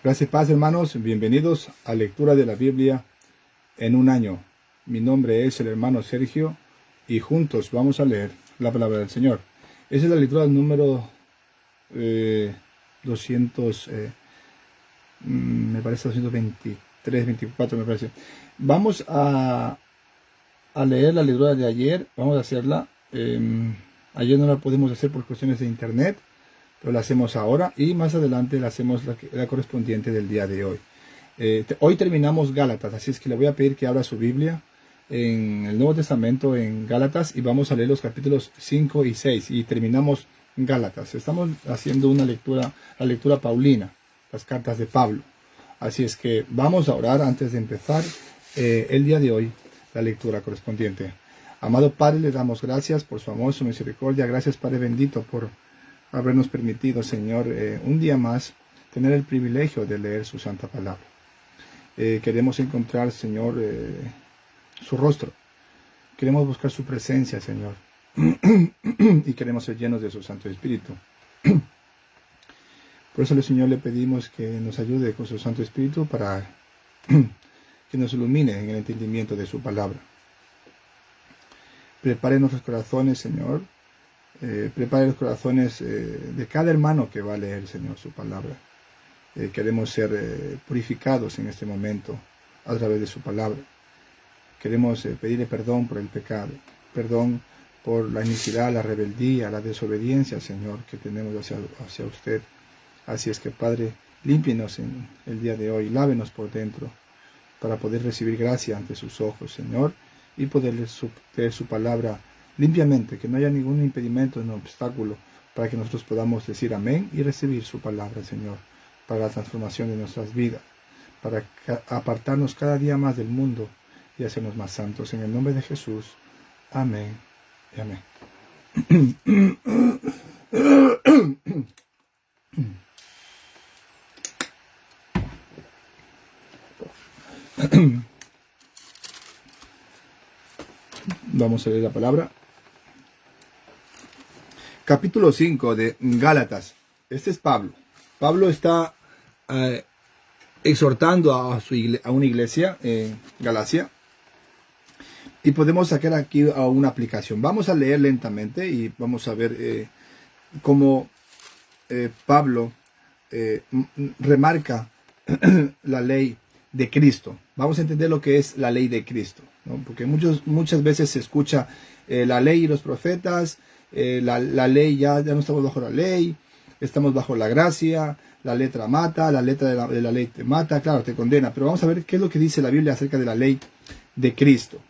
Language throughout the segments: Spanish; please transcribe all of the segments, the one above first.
Gracias y paz, hermanos. Bienvenidos a Lectura de la Biblia en un año. Mi nombre es el hermano Sergio y juntos vamos a leer la palabra del Señor. Esa es la lectura del número 200, me parece 223, 24 me parece. Vamos a leer la lectura de ayer, vamos a hacerla. Ayer no la pudimos hacer por cuestiones de internet, pero la hacemos ahora y más adelante la hacemos la correspondiente del día de hoy. Hoy terminamos Gálatas, así es que le voy a pedir que abra su Biblia en el Nuevo Testamento, en Gálatas, y vamos a leer los capítulos 5 y 6 y terminamos Gálatas. Estamos haciendo la lectura paulina, las cartas de Pablo. Así es que vamos a orar antes de empezar el día de hoy, la lectura correspondiente. Amado Padre, le damos gracias por su amor, su misericordia. Gracias, Padre bendito, por habernos permitido, Señor, un día más tener el privilegio de leer su santa palabra. Queremos encontrar, Señor, su rostro. Queremos buscar su presencia, Señor. Y queremos ser llenos de su Santo Espíritu. Por eso, Señor, le pedimos que nos ayude con su Santo Espíritu para que nos ilumine en el entendimiento de su palabra. Prepare nuestros corazones, Señor. Prepare los corazones de cada hermano que va a leer, Señor, su palabra. Queremos ser purificados en este momento a través de su palabra. Queremos pedirle perdón por el pecado, perdón por la iniquidad, la rebeldía, la desobediencia, Señor, que tenemos hacia usted. Así es que, Padre, límpienos en el día de hoy, lávenos por dentro, para poder recibir gracia ante sus ojos, Señor, y poder leer su palabra limpiamente, que no haya ningún impedimento, ningún obstáculo, para que nosotros podamos decir amén y recibir su palabra, Señor, para la transformación de nuestras vidas, para apartarnos cada día más del mundo y hacernos más santos. En el nombre de Jesús, amén y amén. Vamos a leer la palabra. Capítulo 5 de Gálatas. Este es Pablo. Pablo está exhortando a una iglesia en Galacia. Y podemos sacar aquí a una aplicación. Vamos a leer lentamente y vamos a ver cómo Pablo remarca la ley de Cristo. Vamos a entender lo que es la ley de Cristo, ¿no? Porque muchas veces se escucha la ley y los profetas, la ley, ya no estamos bajo la ley, estamos bajo la gracia, la letra mata, la letra de la ley te mata, claro, te condena. Pero vamos a ver qué es lo que dice la Biblia acerca de la ley de Cristo.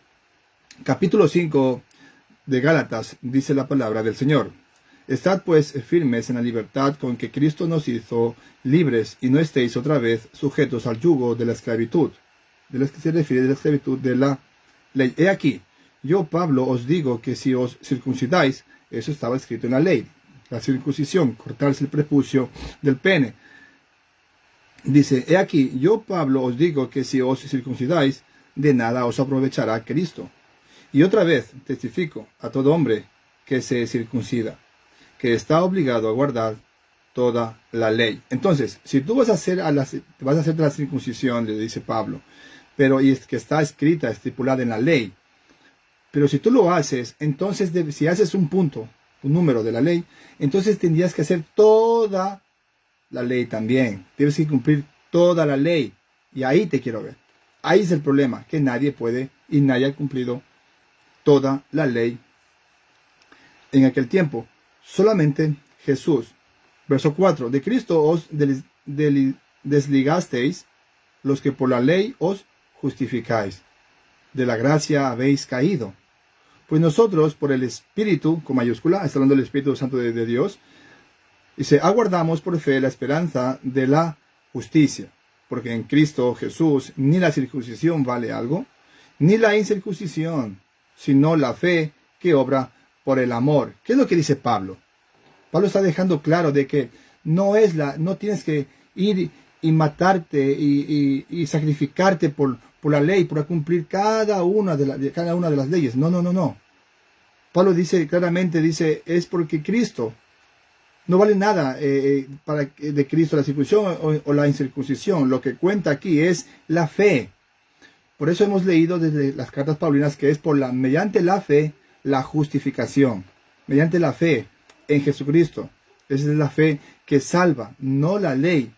Capítulo 5 de Gálatas dice la palabra del Señor. Estad pues firmes en la libertad con que Cristo nos hizo libres, y no estéis otra vez sujetos al yugo de la esclavitud. De la que se refiere de la esclavitud de la ley. He aquí, yo Pablo os digo que si os circuncidáis, eso estaba escrito en la ley, la circuncisión, cortarse el prepucio del pene. Dice, he aquí, yo Pablo os digo que si os circuncidáis, de nada os aprovechará Cristo. Y otra vez testifico a todo hombre que se circuncida, que está obligado a guardar toda la ley. Entonces, si tú vas a hacer la circuncisión, le dice Pablo, pero y es que está escrita, estipulada en la ley, pero si tú lo haces, entonces si haces un número de la ley, entonces tendrías que hacer toda la ley también. Debes que cumplir toda la ley. Y ahí te quiero ver. Ahí es el problema, que nadie puede y nadie ha cumplido toda la ley en aquel tiempo. Solamente Jesús. Verso 4. De Cristo os desligasteis los que por la ley os justificáis. De la gracia habéis caído. Pues nosotros, por el Espíritu, con mayúscula, está hablando del Espíritu Santo de Dios, dice, aguardamos por fe la esperanza de la justicia. Porque en Cristo Jesús ni la circuncisión vale algo, ni la incircuncisión, sino la fe que obra por el amor. ¿Qué es lo que dice Pablo? Pablo está dejando claro de que no tienes que ir y matarte y sacrificarte por la ley, por cumplir cada una de las leyes. No. Pablo dice claramente, es porque Cristo No vale nada de Cristo la circuncisión o la incircuncisión. Lo que cuenta aquí es la fe. Por eso hemos leído desde las cartas paulinas que es mediante la fe la justificación. Mediante la fe en Jesucristo. Esa es la fe que salva, no la ley.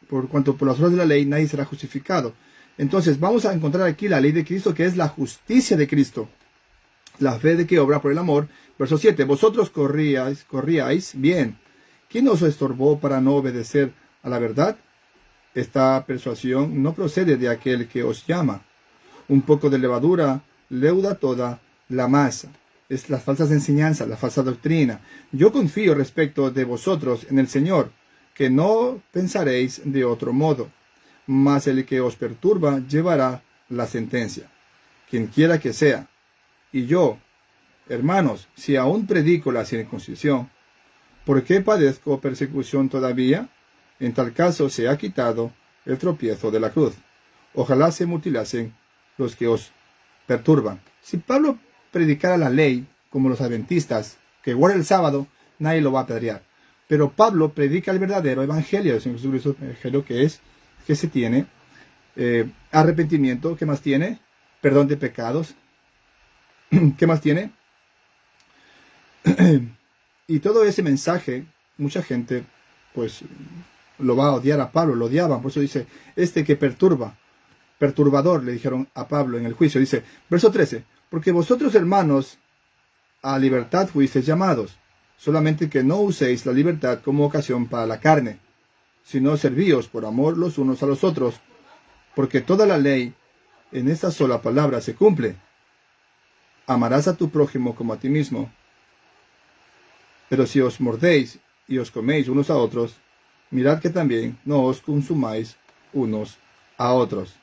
Por cuanto por las obras de la ley nadie será justificado. Entonces vamos a encontrar aquí la ley de Cristo, que es la justicia de Cristo. La fe de que obra por el amor. Verso 7. Vosotros corríais bien. ¿Quién os estorbó para no obedecer a la verdad? Esta persuasión no procede de aquel que os llama. Un poco de levadura leuda toda la masa. Es las falsas enseñanzas, la falsa doctrina. Yo confío respecto de vosotros en el Señor, que no pensaréis de otro modo. Mas el que os perturba llevará la sentencia, quien quiera que sea. Y yo, hermanos, si aún predico la circuncisión, ¿por qué padezco persecución todavía? En tal caso se ha quitado el tropiezo de la cruz. Ojalá se mutilasen los que os perturban. Si Pablo predicara la ley, como los adventistas, que guarda el sábado, nadie lo va a apedrear. Pero Pablo predica el verdadero evangelio del Señor Jesucristo, el evangelio que se tiene arrepentimiento. ¿Qué más tiene? Perdón de pecados. ¿Qué más tiene? Y todo ese mensaje, mucha gente, pues, lo va a odiar a Pablo, lo odiaban. Por eso dice, que perturbador, le dijeron a Pablo en el juicio. Dice, verso 13, porque vosotros, hermanos, a libertad fuisteis llamados, solamente que no uséis la libertad como ocasión para la carne, sino servíos por amor los unos a los otros, porque toda la ley en esta sola palabra se cumple. Amarás a tu prójimo como a ti mismo. Pero si os mordéis y os coméis unos a otros, mirad que también no os consumáis unos a otros.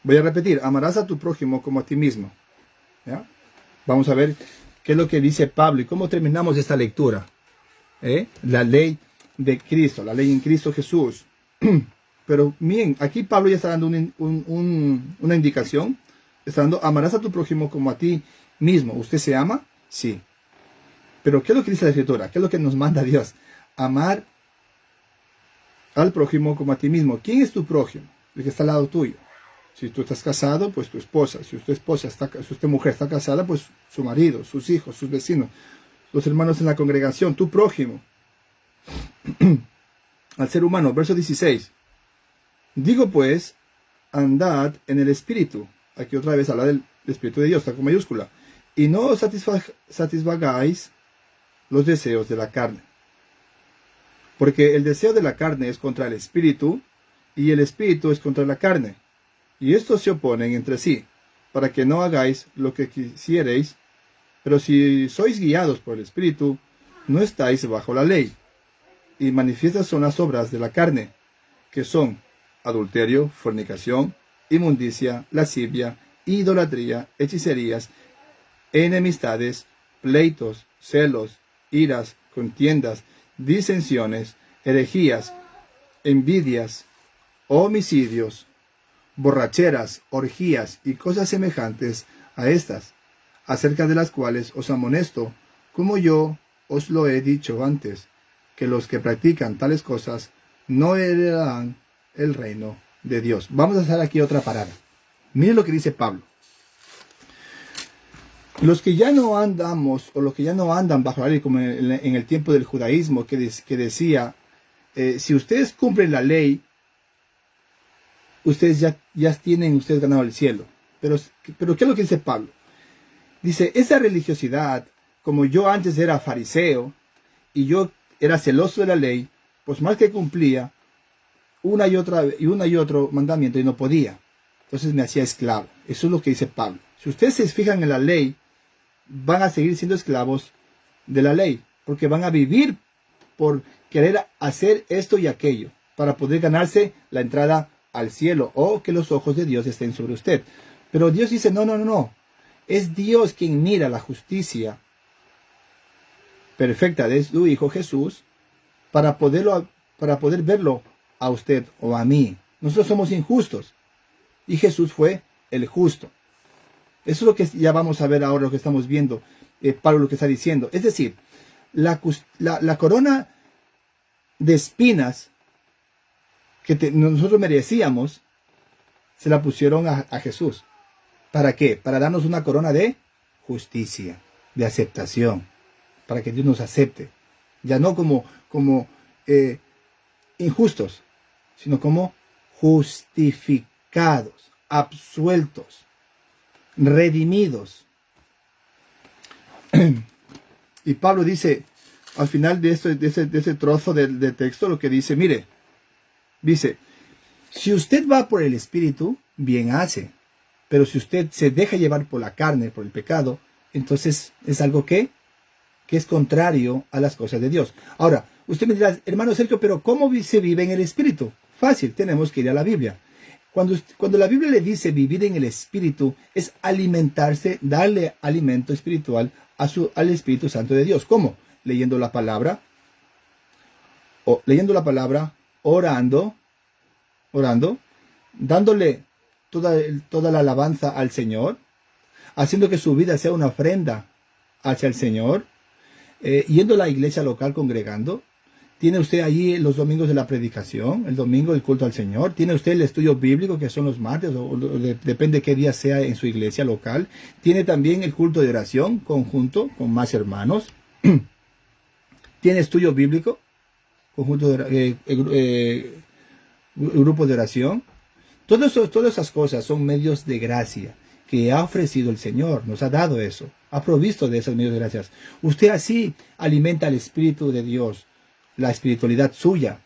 Voy a repetir, amarás a tu prójimo como a ti mismo. ¿Ya? Vamos a ver qué es lo que dice Pablo y cómo terminamos esta lectura. La ley de Cristo, la ley en Cristo Jesús. Pero miren, aquí Pablo ya está dando una indicación. Está dando, amarás a tu prójimo como a ti mismo. ¿Usted se ama? Sí. Pero ¿qué es lo que dice la Escritura? ¿Qué es lo que nos manda Dios? Amar al prójimo como a ti mismo. ¿Quién es tu prójimo? El que está al lado tuyo. Si tú estás casado, pues tu esposa. Si usted mujer está casada, pues su marido, sus hijos, sus vecinos, los hermanos en la congregación, tu prójimo. Al ser humano. Verso 16. Digo pues, andad en el Espíritu. Aquí otra vez habla del Espíritu de Dios, está con mayúscula. Y no os satisfagáis los deseos de la carne. Porque el deseo de la carne es contra el Espíritu, y el Espíritu es contra la carne. Y estos se oponen entre sí, para que no hagáis lo que quisiereis. Pero si sois guiados por el Espíritu, no estáis bajo la ley. Y manifiestas son las obras de la carne, que son adulterio, fornicación, inmundicia, lascivia, idolatría, hechicerías, enemistades, pleitos, celos, iras, contiendas, disensiones, herejías, envidias, homicidios, borracheras, orgías y cosas semejantes a estas, acerca de las cuales os amonesto, como yo os lo he dicho antes, que los que practican tales cosas no heredarán el reino de Dios. Vamos a hacer aquí otra parada. Miren lo que dice Pablo. Los que ya no andamos, o los que ya no andan bajo la ley, como en el tiempo del judaísmo, que decía, si ustedes cumplen la ley, ustedes ya tienen ustedes ganado el cielo. Pero ¿qué es lo que dice Pablo? Dice, esa religiosidad, como yo antes era fariseo, y yo era celoso de la ley, pues más que cumplía una y otro mandamiento y no podía. Entonces me hacía esclavo. Eso es lo que dice Pablo. Si ustedes se fijan en la ley, van a seguir siendo esclavos de la ley, porque van a vivir por querer hacer esto y aquello, para poder ganarse la entrada al cielo, o que los ojos de Dios estén sobre usted. Pero Dios dice, no. Es Dios quien mira la justicia perfecta de su Hijo Jesús para poder verlo a usted o a mí. Nosotros somos injustos y Jesús fue el justo. Eso es lo que ya vamos a ver ahora, lo que estamos viendo, Pablo lo que está diciendo. Es decir, la corona de espinas que nosotros merecíamos, se la pusieron a Jesús. ¿Para qué? Para darnos una corona de justicia, de aceptación, para que Dios nos acepte. Ya no como injustos, sino como justificados, absueltos, redimidos. Y Pablo dice, al final de ese trozo de texto, lo que dice, mire, dice, si usted va por el Espíritu, bien hace. Pero si usted se deja llevar por la carne, por el pecado, entonces es algo que es contrario a las cosas de Dios. Ahora, usted me dirá, hermano Sergio, pero ¿cómo se vive en el Espíritu? Fácil, tenemos que ir a la Biblia. Cuando la Biblia le dice vivir en el Espíritu, es alimentarse, darle alimento espiritual al Espíritu Santo de Dios. ¿Cómo? Leyendo la palabra, orando, dándole toda la alabanza al Señor, haciendo que su vida sea una ofrenda hacia el Señor, yendo a la iglesia local congregando. Tiene usted allí los domingos de la predicación, el domingo el culto al Señor. Tiene usted el estudio bíblico, que son los martes, depende qué día sea en su iglesia local. Tiene también el culto de oración conjunto con más hermanos. Tiene estudio bíblico, conjunto grupo de oración. Todas esas cosas son medios de gracia que ha ofrecido el Señor, nos ha dado eso, ha provisto de esos medios de gracias. Usted así alimenta al Espíritu de Dios, la espiritualidad suya.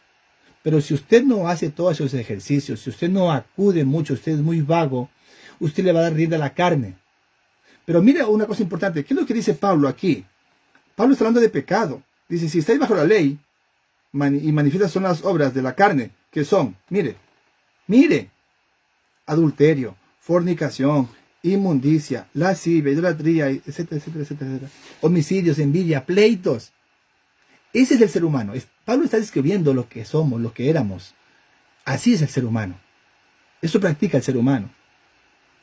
Pero si usted no hace todos esos ejercicios, si usted no acude mucho, usted es muy vago, usted le va a dar rienda a la carne. Pero mire una cosa importante, ¿qué es lo que dice Pablo aquí? Pablo está hablando de pecado. Dice, si estáis bajo la ley, y manifiestas son las obras de la carne, que son, mire, adulterio, fornicación, inmundicia, lascivia, idolatría, etcétera, etcétera, etcétera, etcétera. Homicidios, envidia, pleitos. Ese es el ser humano. Pablo está describiendo lo que somos, lo que éramos. Así es el ser humano. Eso practica el ser humano.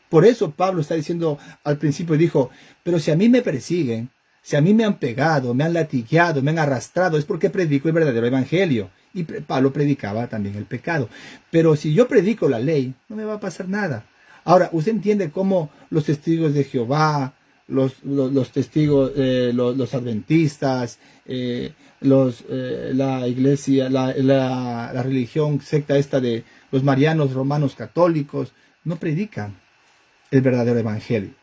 Por eso Pablo está diciendo al principio, dijo, pero si a mí me persiguen, si a mí me han pegado, me han latigueado, me han arrastrado, es porque predico el verdadero evangelio. Y Pablo predicaba también el pecado. Pero si yo predico la ley, no me va a pasar nada. Ahora, usted entiende cómo los testigos de Jehová, los testigos, los adventistas, la iglesia, la religión secta esta de los marianos romanos católicos, no predican el verdadero evangelio.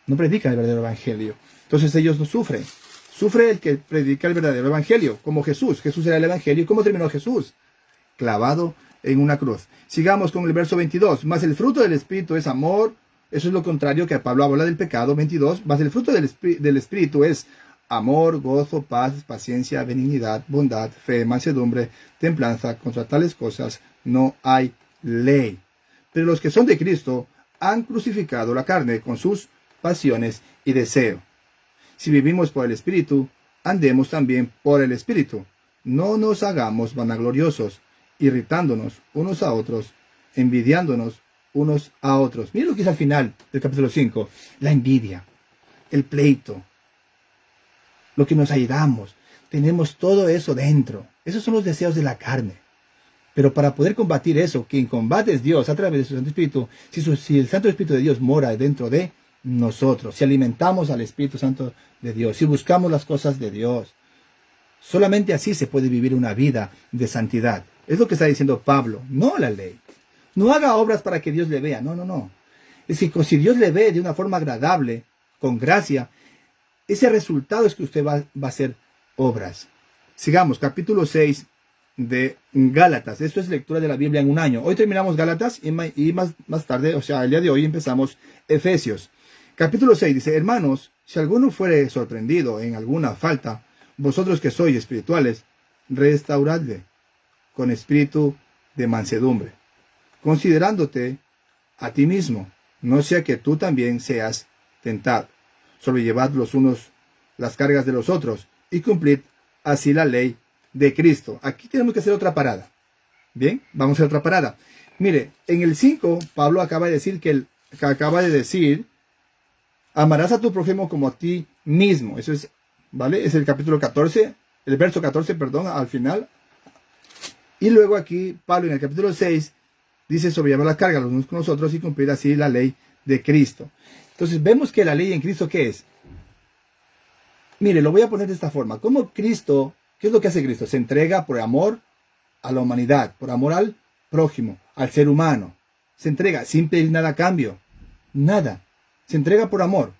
No predican el verdadero evangelio. Entonces ellos no sufren. Sufre el que predica el verdadero evangelio, como Jesús. Jesús era el evangelio. ¿Y cómo terminó Jesús? Clavado en una cruz. Sigamos con el verso 22. Mas el fruto del Espíritu es amor. Eso es lo contrario que Pablo habla del pecado. 22. Mas el fruto del Espíritu es amor, gozo, paz, paciencia, benignidad, bondad, fe, mansedumbre, templanza. Contra tales cosas no hay ley. Pero los que son de Cristo han crucificado la carne con sus pasiones y deseos. Si vivimos por el Espíritu, andemos también por el Espíritu. No nos hagamos vanagloriosos, irritándonos unos a otros, envidiándonos unos a otros. Miren lo que es al final del capítulo 5. La envidia, el pleito, lo que nos airamos. Tenemos todo eso dentro. Esos son los deseos de la carne. Pero para poder combatir eso, quien combate es Dios a través de su Santo Espíritu. Si el Santo Espíritu de Dios mora dentro de nosotros, si alimentamos al Espíritu Santo de Dios, si buscamos las cosas de Dios, solamente así se puede vivir una vida de santidad. Es lo que está diciendo Pablo, no la ley. No haga obras para que Dios le vea, no. Es que si Dios le ve de una forma agradable, con gracia, ese resultado es que usted va a hacer obras. Sigamos, capítulo 6 de Gálatas. Esto es lectura de la Biblia en un año. Hoy terminamos Gálatas y más tarde, o sea, el día de hoy empezamos Efesios. Capítulo 6 dice, hermanos, si alguno fuere sorprendido en alguna falta, vosotros que sois espirituales, restauradle con espíritu de mansedumbre, considerándote a ti mismo, no sea que tú también seas tentado. Sobrellevad los unos las cargas de los otros y cumplid así la ley de Cristo. Aquí tenemos que hacer otra parada. Bien, vamos a hacer otra parada. Mire, en el 5, Pablo acaba de decir amarás a tu prójimo como a ti mismo. Eso es ¿vale? Es el capítulo 14, el verso 14, perdón, al final. Y luego aquí Pablo en el capítulo 6 dice sobre llevar la carga los unos con los otros y cumplir así la ley de Cristo. Entonces vemos que la ley en Cristo, ¿qué es? Mire, lo voy a poner de esta forma. ¿Cómo Cristo, qué es lo que hace Cristo? Se entrega por amor a la humanidad, por amor al prójimo, al ser humano. Se entrega sin pedir nada a cambio. Nada. Se entrega por amor.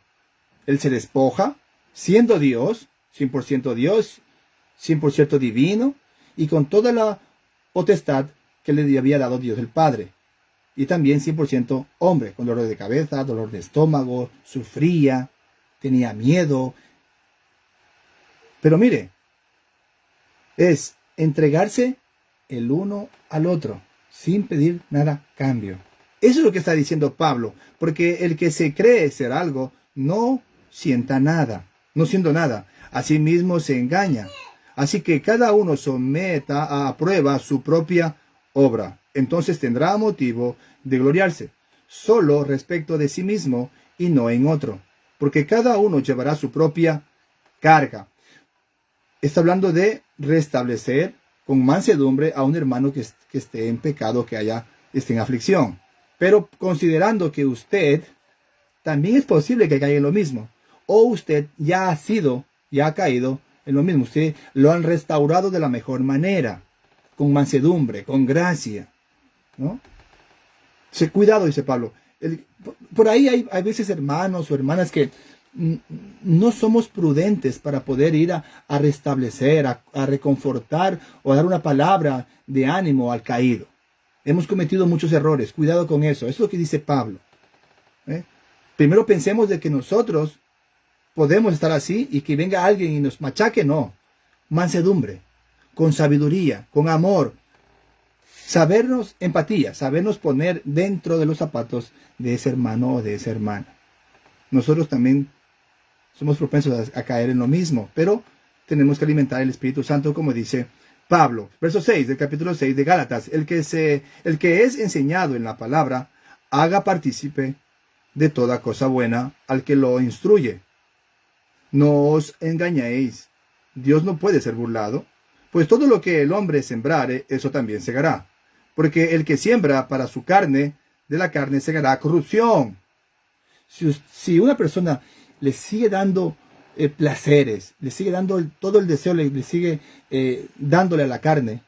Él se despoja, siendo Dios, 100% Dios, 100% divino, y con toda la potestad que le había dado Dios el Padre. Y también 100% hombre, con dolor de cabeza, dolor de estómago, sufría, tenía miedo. Pero mire, es entregarse el uno al otro, sin pedir nada a cambio. Eso es lo que está diciendo Pablo, porque el que se cree ser algo, no sienta nada, no siendo nada, asimismo se engaña. Así que cada uno someta a prueba su propia obra. Entonces tendrá motivo de gloriarse, solo respecto de sí mismo y no en otro, porque cada uno llevará su propia carga. Está hablando de restablecer con mansedumbre a un hermano que esté en pecado, que esté en aflicción. Pero considerando que usted también es posible que caiga en lo mismo, o usted ya ha caído en lo mismo, usted lo han restaurado de la mejor manera, con mansedumbre, con gracia, ¿no? Cuidado, dice Pablo. Por ahí hay veces hermanos o hermanas que no somos prudentes para poder ir a restablecer, a reconfortar o a dar una palabra de ánimo al caído. Hemos cometido muchos errores. Cuidado con eso. Eso es lo que dice Pablo. Primero pensemos de que nosotros podemos estar así y que venga alguien y nos machaque. No. Mansedumbre, con sabiduría, con amor. Sabernos empatía, sabernos poner dentro de los zapatos de ese hermano o de esa hermana. Nosotros también somos propensos a caer en lo mismo, pero tenemos que alimentar el Espíritu Santo, como dice Pablo. Verso 6 del capítulo 6 de Gálatas. El que es enseñado en la palabra, haga partícipe de toda cosa buena al que lo instruye. No os engañéis. Dios no puede ser burlado, pues todo lo que el hombre sembrare, eso también segará. Porque el que siembra para su carne, de la carne segará corrupción. Si una persona le sigue dando placeres, le sigue dando todo el deseo, le sigue dándole a la carne,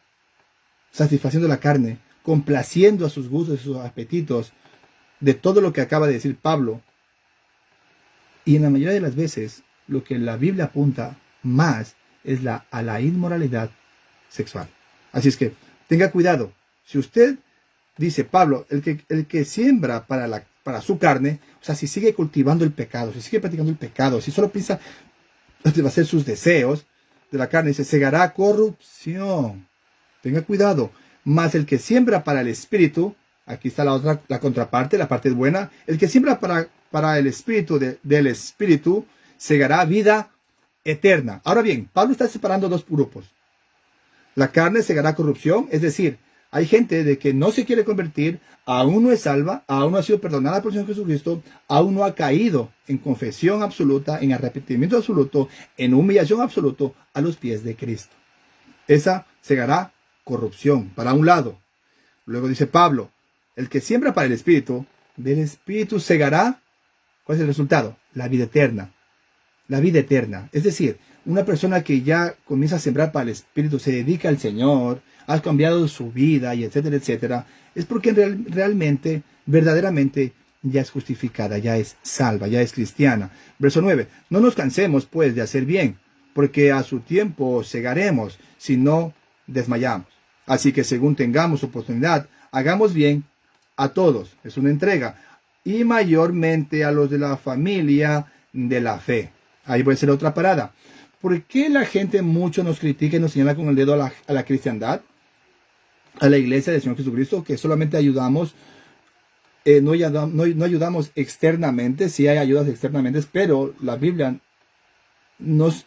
satisfaciendo la carne, complaciendo a sus gustos, a sus apetitos, de todo lo que acaba de decir Pablo. Y en la mayoría de las veces, lo que la Biblia apunta más es a la inmoralidad sexual. Así es que tenga cuidado. Si usted, dice Pablo, el que siembra para su carne, o sea, si sigue cultivando el pecado, si sigue practicando el pecado, si solo piensa hacer sus deseos de la carne, se segará corrupción. Tenga cuidado. Mas el que siembra para el espíritu, aquí está la contraparte, la parte buena, el que siembra para el espíritu del espíritu, segará vida eterna. Ahora bien, Pablo está separando dos grupos. La carne segará corrupción, es decir, hay gente de que no se quiere convertir, aún no es salva, aún no ha sido perdonada por el Señor Jesucristo, aún no ha caído en confesión absoluta, en arrepentimiento absoluto, en humillación absoluta a los pies de Cristo. Esa segará corrupción para un lado. Luego dice Pablo, el que siembra para el Espíritu, del Espíritu segará, ¿cuál es el resultado? La vida eterna. La vida eterna. Es decir, una persona que ya comienza a sembrar para el Espíritu, se dedica al Señor, ha cambiado su vida y etcétera, etcétera, es porque realmente, verdaderamente, ya es justificada, ya es salva, ya es cristiana. Verso 9. No nos cansemos, pues, de hacer bien, porque a su tiempo segaremos, si no desmayamos. Así que según tengamos oportunidad, hagamos bien a todos. Es una entrega. Y mayormente a los de la familia de la fe. Ahí puede ser otra parada. ¿Por qué la gente mucho nos critica y nos señala con el dedo a la cristiandad? A la iglesia del Señor Jesucristo, que solamente ayudamos, no ayudamos externamente, sí hay ayudas externamente, pero la Biblia nos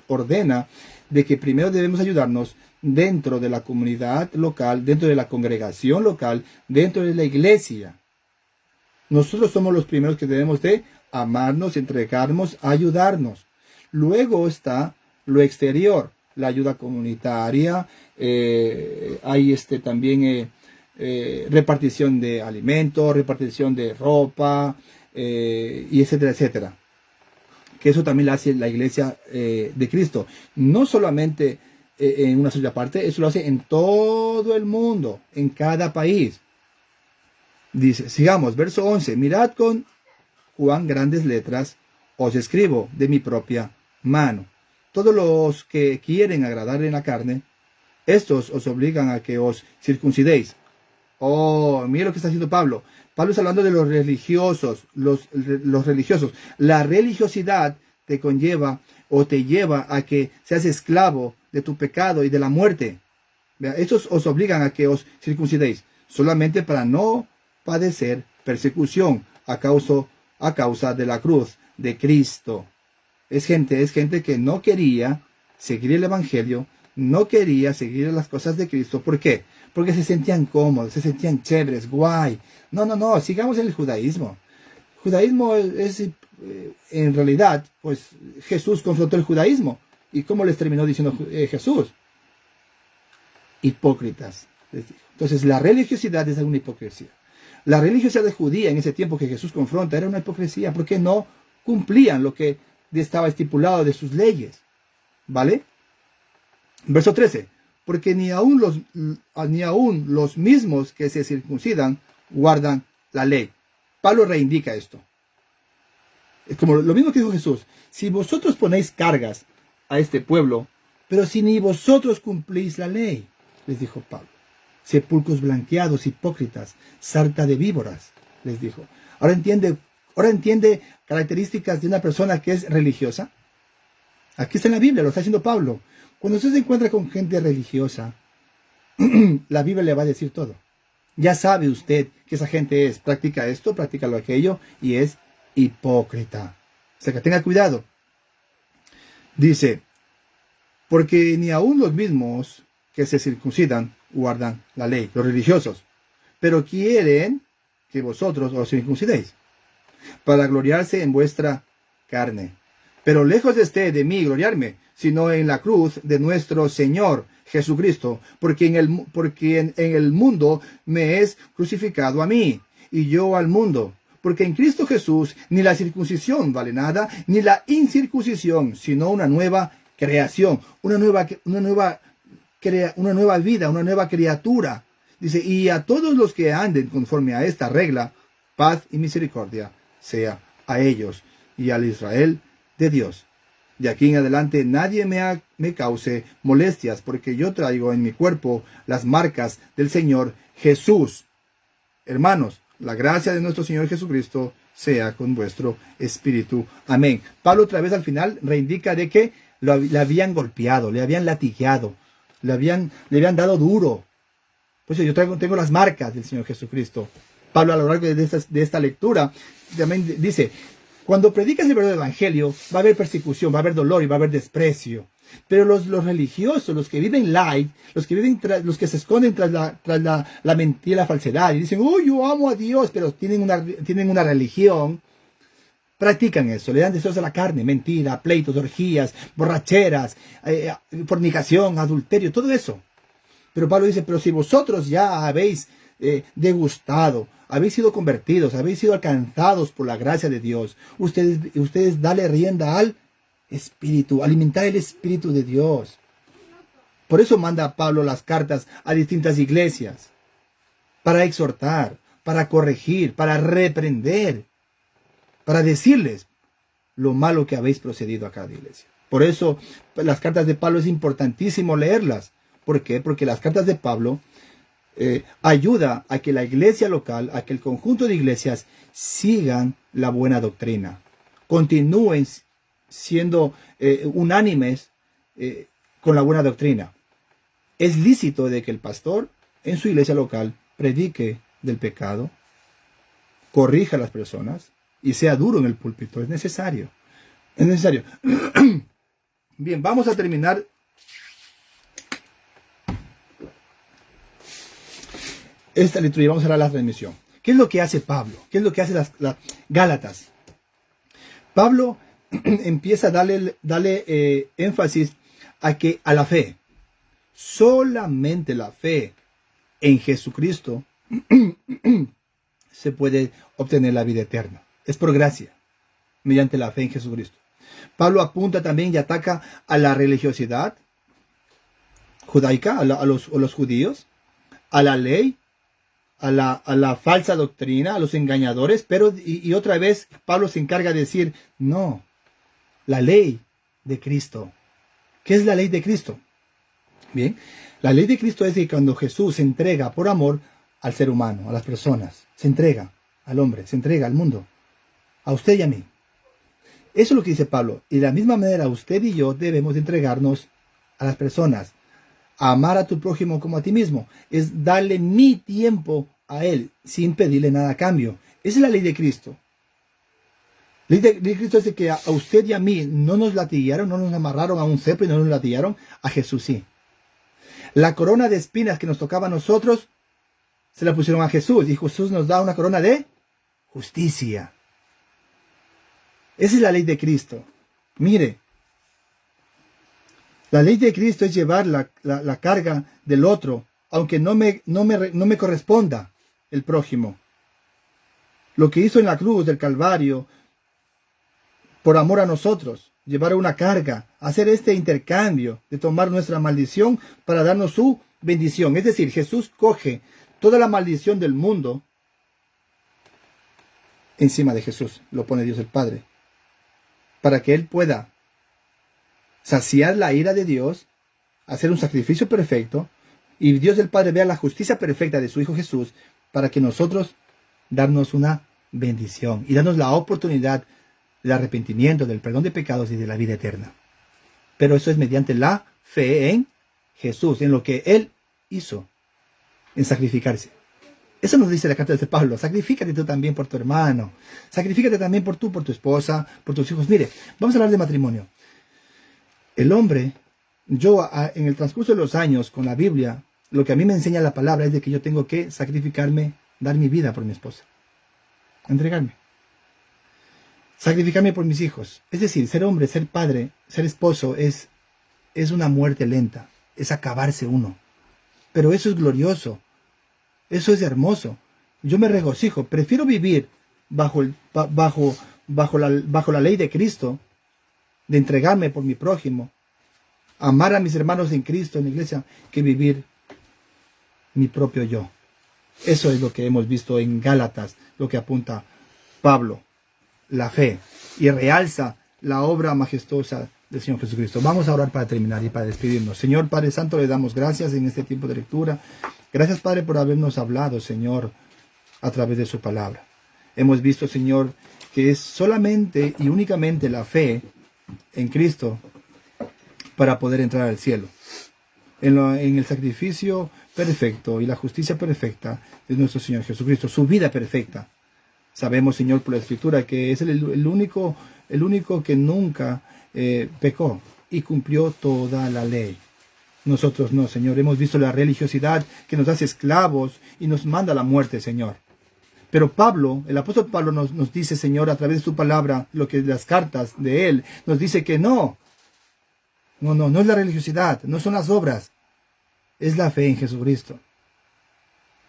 ordena de que primero debemos ayudarnos dentro de la comunidad local, dentro de la congregación local, dentro de la iglesia. Nosotros somos los primeros que debemos de amarnos, entregarnos, ayudarnos. Luego está lo exterior, la ayuda comunitaria, hay también repartición de alimentos, repartición de ropa, y etcétera, etcétera. Que eso también lo hace la iglesia de Cristo. No solamente en una sola parte, eso lo hace en todo el mundo, en cada país. Dice, sigamos, verso 11, mirad con cuán grandes letras os escribo de mi propia mano. Todos los que quieren agradar en la carne, estos os obligan a que os circuncidéis. Oh, mira lo que está haciendo Pablo. Pablo está hablando de los religiosos, los religiosos. La religiosidad te conlleva o te lleva a que seas esclavo de tu pecado y de la muerte. Estos os obligan a que os circuncidéis, solamente para no padecer persecución a causa de la cruz de Cristo. Es gente que no quería seguir el evangelio, no quería seguir las cosas de Cristo. ¿Por qué? Porque se sentían cómodos, se sentían chéveres, guay. No, sigamos en el judaísmo. Judaísmo es en realidad, pues Jesús confrontó el judaísmo. ¿Y cómo les terminó diciendo Jesús? Hipócritas, les dijo. Entonces la religiosidad es una hipocresía. La religiosidad judía en ese tiempo que Jesús confronta era una hipocresía, porque no cumplían lo que estaba estipulado de sus leyes. ¿Vale? Verso 13. Porque ni aun los mismos que se circuncidan guardan la ley. Pablo reivindica esto. Es como lo mismo que dijo Jesús. Si vosotros ponéis cargas a este pueblo, pero si ni vosotros cumplís la ley, les dijo Pablo. Sepulcros blanqueados, hipócritas, sarta de víboras, les dijo. Ahora entiende características de una persona que es religiosa. Aquí está en la Biblia, lo está diciendo Pablo. Cuando usted se encuentra con gente religiosa, la Biblia le va a decir todo. Ya sabe usted que esa gente practica esto, practica lo aquello, y es hipócrita. O sea que tenga cuidado. Dice, porque ni aun los mismos que se circuncidan guardan la ley, los religiosos, pero quieren que vosotros os circuncidéis, para gloriarse en vuestra carne. Pero lejos esté de mí gloriarme, sino en la cruz de nuestro Señor Jesucristo, porque en el mundo me es crucificado a mí, y yo al mundo. Porque en Cristo Jesús ni la circuncisión vale nada, ni la incircuncisión, sino una nueva creación, una nueva vida, una nueva criatura. Dice, y a todos los que anden conforme a esta regla, paz y misericordia sea a ellos y al Israel de Dios. De aquí en adelante nadie me cause molestias, porque yo traigo en mi cuerpo las marcas del Señor Jesús. Hermanos, la gracia de nuestro Señor Jesucristo sea con vuestro espíritu. Amén. Pablo otra vez al final reivindica de que le habían golpeado, le habían latigado, le habían dado duro. Pues yo tengo las marcas del Señor Jesucristo. Pablo a lo largo de esta lectura también dice, cuando predicas el verdadero evangelio, va a haber persecución, va a haber dolor y va a haber desprecio. Pero los religiosos, los que viven light, los que se esconden tras la mentira, la falsedad, y dicen, oh, yo amo a Dios, pero tienen una religión, practican eso, le dan deseos a la carne, mentira, pleitos, orgías, borracheras, fornicación, adulterio, todo eso. Pero Pablo dice, pero si vosotros ya habéis degustado, habéis sido convertidos, habéis sido alcanzados por la gracia de Dios, ustedes dale rienda al Espíritu, alimentar el Espíritu de Dios. Por eso manda Pablo las cartas a distintas iglesias, para exhortar, para corregir, para reprender, para decirles lo malo que habéis procedido a cada iglesia. Por eso las cartas de Pablo es importantísimo leerlas. ¿Por qué? Porque las cartas de Pablo ayuda a que la iglesia local, a que el conjunto de iglesias sigan la buena doctrina, continúen siendo unánimes con la buena doctrina. Es lícito de que el pastor en su iglesia local predique del pecado, corrija a las personas y sea duro en el púlpito. Es necesario. Es necesario. Bien, vamos a terminar esta lectura y vamos a dar la transmisión. ¿Qué es lo que hace Pablo? ¿Qué es lo que hace las Gálatas? Pablo empieza a darle énfasis a la fe. Solamente la fe en Jesucristo se puede obtener la vida eterna. Es por gracia, mediante la fe en Jesucristo. Pablo apunta también y ataca a la religiosidad judaica, a los judíos, a la ley, a la falsa doctrina, a los engañadores, pero y otra vez Pablo se encarga de decir, no, la ley de Cristo. ¿Qué es la ley de Cristo? Bien, la ley de Cristo es que cuando Jesús se entrega por amor al ser humano, a las personas, se entrega al hombre, se entrega al mundo, a usted y a mí. Eso es lo que dice Pablo. Y de la misma manera usted y yo debemos entregarnos a las personas. A amar a tu prójimo como a ti mismo. Es darle mi tiempo a él sin pedirle nada a cambio. Esa es la ley de Cristo. La ley de Cristo es de que a usted y a mí no nos latigaron, no nos amarraron a un cepo y no nos latigaron. A Jesús sí. La corona de espinas que nos tocaba a nosotros se la pusieron a Jesús. Y Jesús nos da una corona de justicia. Esa es la ley de Cristo. Mire. La ley de Cristo es llevar la carga del otro, aunque no me corresponda el prójimo. Lo que hizo en la cruz del Calvario, por amor a nosotros, llevar una carga, hacer este intercambio de tomar nuestra maldición para darnos su bendición. Es decir, Jesús coge toda la maldición del mundo encima de Jesús, lo pone Dios el Padre, para que Él pueda saciar la ira de Dios, hacer un sacrificio perfecto, y Dios el Padre vea la justicia perfecta de su Hijo Jesús, para que nosotros darnos una bendición y darnos la oportunidad del arrepentimiento, del perdón de pecados y de la vida eterna. Pero eso es mediante la fe en Jesús, en lo que Él hizo, en sacrificarse. Eso nos dice la carta de Pablo. Sacrifícate tú también por tu hermano. Sacrifícate también por tu esposa, por tus hijos. Mire, vamos a hablar de matrimonio. El hombre, en el transcurso de los años con la Biblia, lo que a mí me enseña la palabra es de que yo tengo que sacrificarme, dar mi vida por mi esposa. Entregarme. Sacrificarme por mis hijos. Es decir, ser hombre, ser padre, ser esposo es una muerte lenta. Es acabarse uno. Pero eso es glorioso. Eso es hermoso. Yo me regocijo. Prefiero vivir bajo la ley de Cristo, de entregarme por mi prójimo, amar a mis hermanos en Cristo, en la iglesia, que vivir mi propio yo. Eso es lo que hemos visto en Gálatas, lo que apunta Pablo, la fe, y realza la obra majestuosa del Señor Jesucristo. Vamos a orar para terminar y para despedirnos. Señor Padre Santo, le damos gracias en este tiempo de lectura. Gracias, Padre, por habernos hablado, Señor, a través de su palabra. Hemos visto, Señor, que es solamente y únicamente la fe en Cristo para poder entrar al cielo, en el sacrificio perfecto y la justicia perfecta de nuestro Señor Jesucristo, su vida perfecta. Sabemos, Señor, por la Escritura que es el único que nunca pecó y cumplió toda la ley. Nosotros no, Señor. Hemos visto la religiosidad que nos hace esclavos y nos manda a la muerte, Señor. Pero Pablo, el apóstol Pablo nos dice, Señor, a través de su palabra, lo que las cartas de él, nos dice que no es la religiosidad, no son las obras, es la fe en Jesucristo,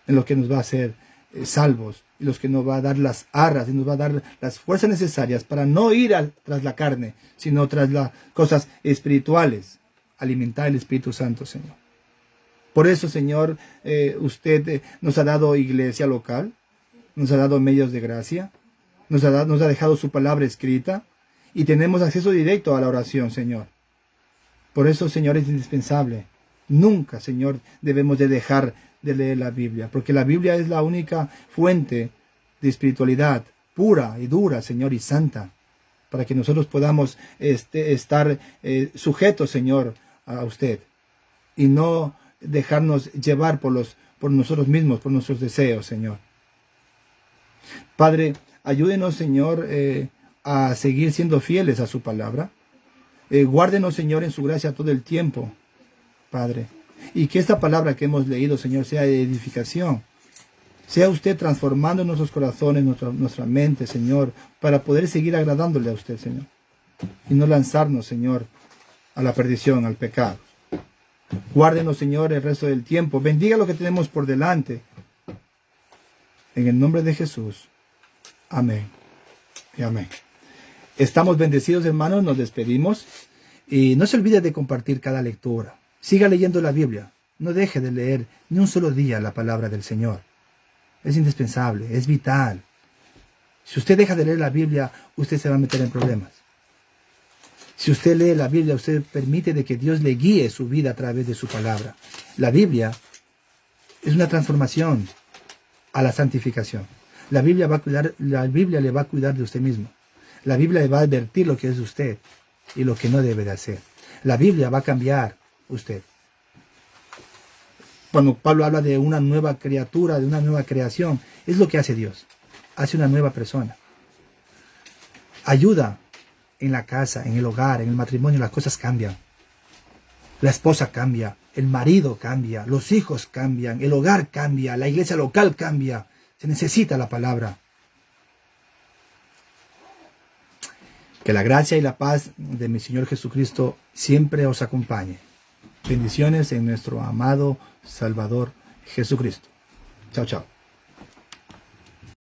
en lo que nos va a hacer salvos, y los que nos va a dar las arras, y nos va a dar las fuerzas necesarias para no ir tras la carne, sino tras las cosas espirituales, alimentar el Espíritu Santo, Señor. Por eso, Señor, usted nos ha dado iglesia local, nos ha dado medios de gracia, nos ha dejado su palabra escrita y tenemos acceso directo a la oración, Señor. Por eso, Señor, es indispensable. Nunca, Señor, debemos de dejar de leer la Biblia, porque la Biblia es la única fuente de espiritualidad pura y dura, Señor, y santa, para que nosotros podamos estar sujetos, Señor, a usted y no dejarnos llevar por nosotros mismos, por nuestros deseos, Señor. Padre, ayúdenos, Señor, a seguir siendo fieles a su palabra. Guárdenos, Señor, en su gracia todo el tiempo, Padre. Y que esta palabra que hemos leído, Señor, sea de edificación. Sea usted transformando nuestros corazones, nuestra mente, Señor, para poder seguir agradándole a usted, Señor. y no lanzarnos, Señor, a la perdición, al pecado. Guárdenos, Señor, el resto del tiempo. Bendiga lo que tenemos por delante. En el nombre de Jesús. Amén y amén. Estamos bendecidos, hermanos. Nos despedimos. Y no se olvide de compartir cada lectura. Siga leyendo la Biblia. No deje de leer ni un solo día la palabra del Señor. Es indispensable, es vital. Si usted deja de leer la Biblia, usted se va a meter en problemas. Si usted lee la Biblia, usted permite de que Dios le guíe su vida a través de su palabra. La Biblia es una transformación a la santificación. La Biblia le va a cuidar de usted mismo. La Biblia le va a advertir lo que es usted y lo que no debe de hacer. La Biblia va a cambiar usted. Cuando Pablo habla de una nueva criatura, de una nueva creación, es lo que hace Dios. Hace una nueva persona. Ayuda en la casa, en el hogar, en el matrimonio, las cosas cambian. La esposa cambia, el marido cambia, los hijos cambian, el hogar cambia, la iglesia local cambia. Se necesita la palabra. Que la gracia y la paz de mi Señor Jesucristo siempre os acompañe. Bendiciones en nuestro amado Salvador Jesucristo. Chao, chao.